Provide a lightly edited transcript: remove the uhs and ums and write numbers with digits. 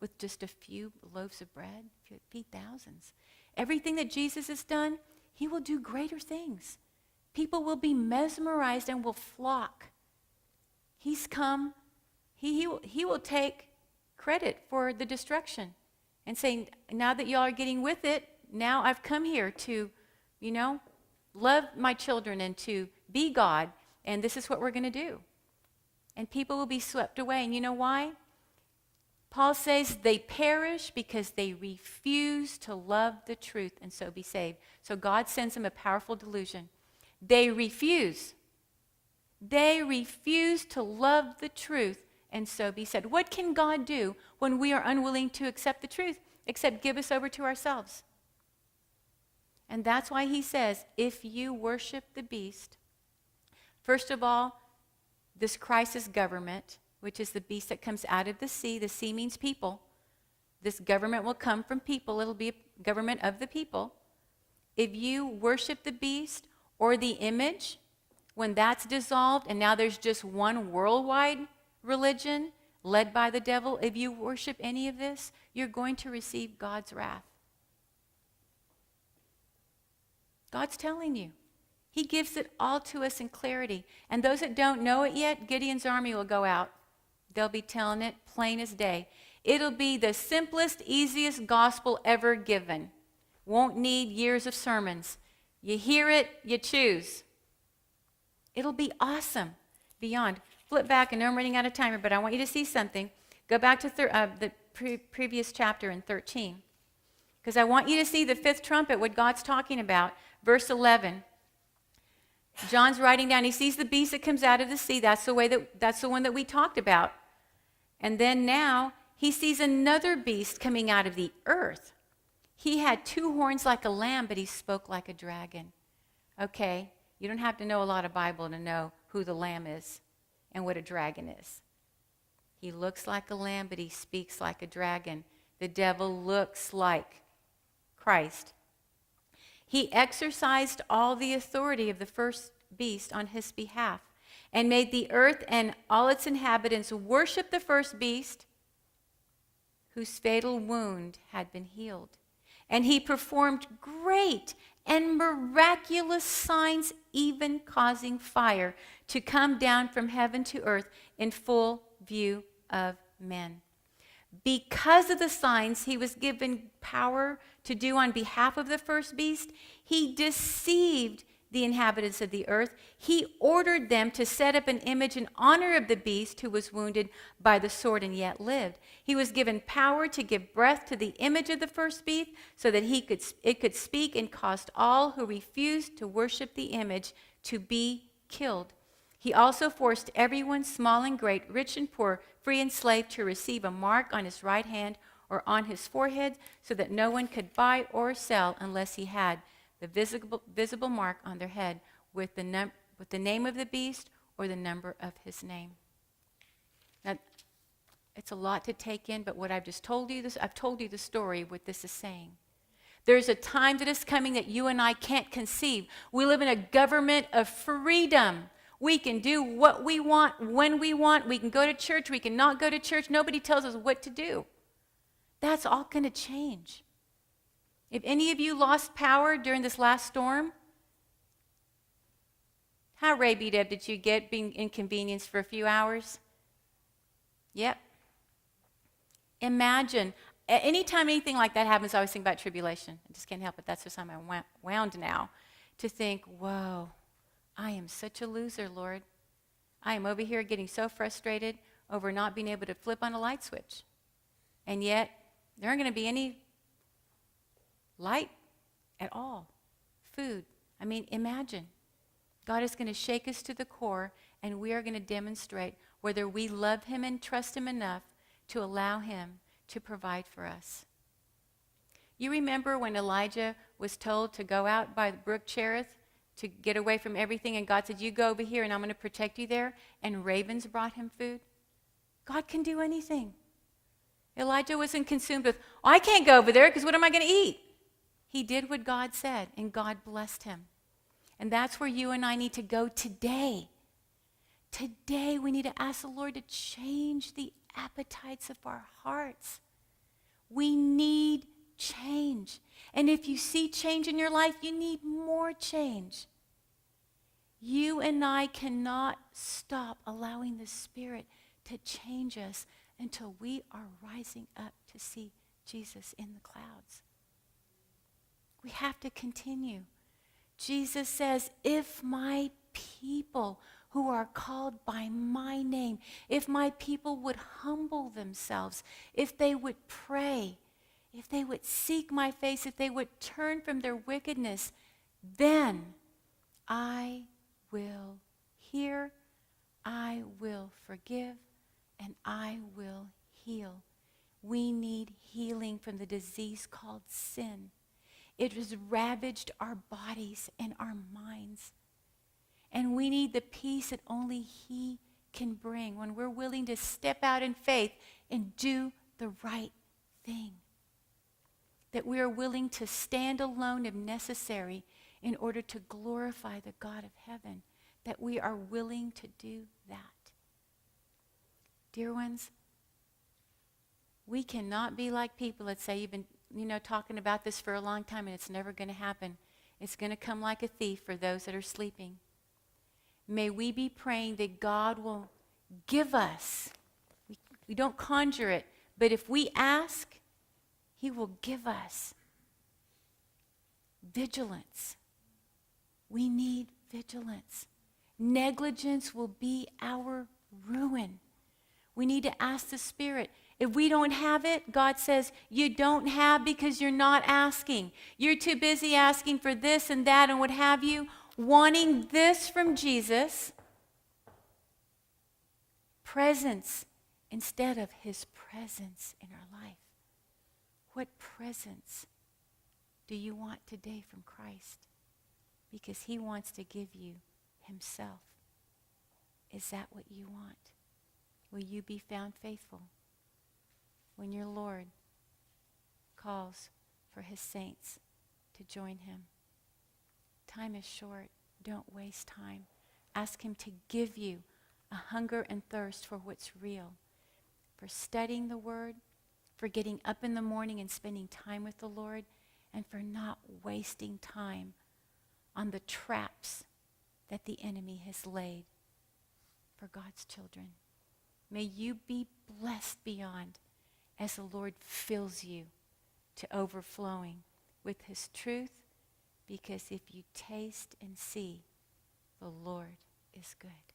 with just a few loaves of bread, feed thousands. Everything that Jesus has done, he will do greater things. People will be mesmerized and will flock. He's come. He will take credit for the destruction and say, now that y'all are getting with it, now I've come here to, love my children and to be God, and this is what we're going to do. And people will be swept away. And you know why? Paul says they perish because they refuse to love the truth and so be saved. So God sends them a powerful delusion. They refuse. They refuse to love the truth and so be saved. What can God do when we are unwilling to accept the truth except give us over to ourselves? And that's why he says, if you worship the beast, first of all, this crisis government, which is the beast that comes out of the sea means people. This government will come from people. It'll be a government of the people. If you worship the beast or the image, when that's dissolved and now there's just one worldwide religion led by the devil, if you worship any of this, you're going to receive God's wrath. God's telling you. He gives it all to us in clarity. And those that don't know it yet, Gideon's army will go out. They'll be telling it plain as day. It'll be the simplest, easiest gospel ever given. Won't need years of sermons. You hear it, you choose. It'll be awesome. Beyond. Flip back, and I'm running out of time, but I want you to see something. Go back to the previous chapter in 13. Because I want you to see the fifth trumpet, what God's talking about. Verse 11. John's writing down, he sees the beast that comes out of the sea. That's the one that we talked about. And then now he sees another beast coming out of the earth. He had two horns like a lamb, but he spoke like a dragon. Okay, you don't have to know a lot of Bible to know who the lamb is and what a dragon is. He looks like a lamb, but he speaks like a dragon. The devil looks like Christ. He exercised all the authority of the first beast on his behalf and made the earth and all its inhabitants worship the first beast whose fatal wound had been healed. And he performed great and miraculous signs, even causing fire to come down from heaven to earth in full view of men. Because of the signs he was given power to do on behalf of the first beast, he deceived the inhabitants of the earth. He ordered them to set up an image in honor of the beast who was wounded by the sword and yet lived. He was given power to give breath to the image of the first beast so that it could speak and caused all who refused to worship the image to be killed. He also forced everyone, small and great, rich and poor, free and slave, to receive a mark on his right hand or on his forehead so that no one could buy or sell unless he had the visible mark on their head with the name of the beast or the number of his name. Now, it's a lot to take in, but what I've just told you, I've told you the story, what this is saying. There's a time that is coming that you and I can't conceive. We live in a government of freedom. We can do what we want, when we want. We can go to church. We can not go to church. Nobody tells us what to do. That's all going to change. If any of you lost power during this last storm, how rabied did you get being inconvenienced for a few hours? Yep. Imagine, anytime anything like that happens, I always think about tribulation. I just can't help it. That's just how I'm wound now. To think, whoa, I am such a loser, Lord. I am over here getting so frustrated over not being able to flip on a light switch. And yet, there aren't going to be any light at all. Food. I mean, imagine. God is going to shake us to the core, and we are going to demonstrate whether we love him and trust him enough to allow him to provide for us. You remember when Elijah was told to go out by the brook Cherith to get away from everything, and God said, you go over here and I'm going to protect you there, and ravens brought him food? God can do anything. Elijah wasn't consumed with, I can't go over there because what am I going to eat? He did what God said, and God blessed him. And that's where you and I need to go today. Today we need to ask the Lord to change the appetites of our hearts. We need change. And if you see change in your life, you need more change. You and I cannot stop allowing the Spirit to change us until we are rising up to see Jesus in the clouds. We have to continue. Jesus says, if my people who are called by my name, if my people would humble themselves, if they would pray, if they would seek my face, if they would turn from their wickedness, then I will hear, I will forgive, and I will heal. We need healing from the disease called sin. It has ravaged our bodies and our minds. And we need the peace that only He can bring when we're willing to step out in faith and do the right thing. That we are willing to stand alone if necessary in order to glorify the God of heaven. That we are willing to do that. Dear ones, we cannot be like people that say, you've been talking about this for a long time and it's never going to happen. It's going to come like a thief for those that are sleeping. May we be praying that God will give us, we don't conjure it, but if we ask, He will give us vigilance. We need vigilance. Negligence will be our ruin. We need to ask the Spirit. If we don't have it, God says, you don't have because you're not asking. You're too busy asking for this and that and what have you, wanting this from Jesus. Presence instead of His presence in our life. What presence do you want today from Christ? Because He wants to give you Himself. Is that what you want? Will you be found faithful when your Lord calls for His saints to join Him? Time is short. Don't waste time. Ask Him to give you a hunger and thirst for what's real, for studying the Word, for getting up in the morning and spending time with the Lord, and for not wasting time on the traps that the enemy has laid for God's children. May you be blessed beyond as the Lord fills you to overflowing with His truth, because if you taste and see, the Lord is good.